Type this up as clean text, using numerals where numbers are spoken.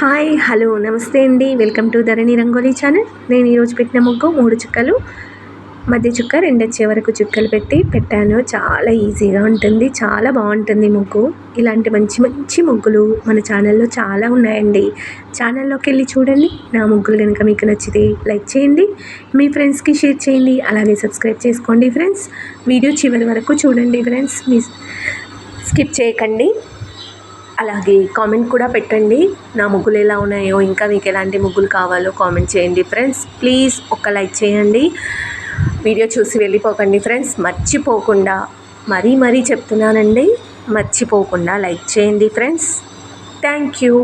Hi hello నమస్తే అండి. Welcome to Dharani rangoli channel. నేను ఈరోజు పెట్టిన ముగ్గు 3 చుక్కలు, మధ్య చుక్క 2 వచ్చే వరకు చుక్కలు పెట్టాను. చాలా ఈజీగా ఉంటుంది, చాలా బాగుంటుంది ముగ్గు. ఇలాంటి మంచి మంచి ముగ్గులు మన ఛానల్లో చాలా ఉన్నాయండి. ఛానల్లోకి వెళ్ళి చూడండి. నా ముగ్గులు కనుక మీకు నచ్చితే లైక్ చేయండి, మీ ఫ్రెండ్స్కి షేర్ చేయండి, అలాగే సబ్స్క్రైబ్ చేసుకోండి ఫ్రెండ్స్. వీడియో చివరి వరకు చూడండి ఫ్రెండ్స్, మీ స్కిప్ చేయకండి. అలాగే కామెంట్ కూడా పెట్టండి, నా ముగ్గులు ఎలా ఉన్నాయో, ఇంకా మీకు ఎలాంటి ముగ్గులు కావాలో కామెంట్ చేయండి ఫ్రెండ్స్. ప్లీజ్ ఒక లైక్ చేయండి, వీడియో చూసి వెళ్ళిపోకండి ఫ్రెండ్స్. మర్చిపోకుండా మరీ చెప్తున్నానండి, మర్చిపోకుండా లైక్ చేయండి ఫ్రెండ్స్. Thank you.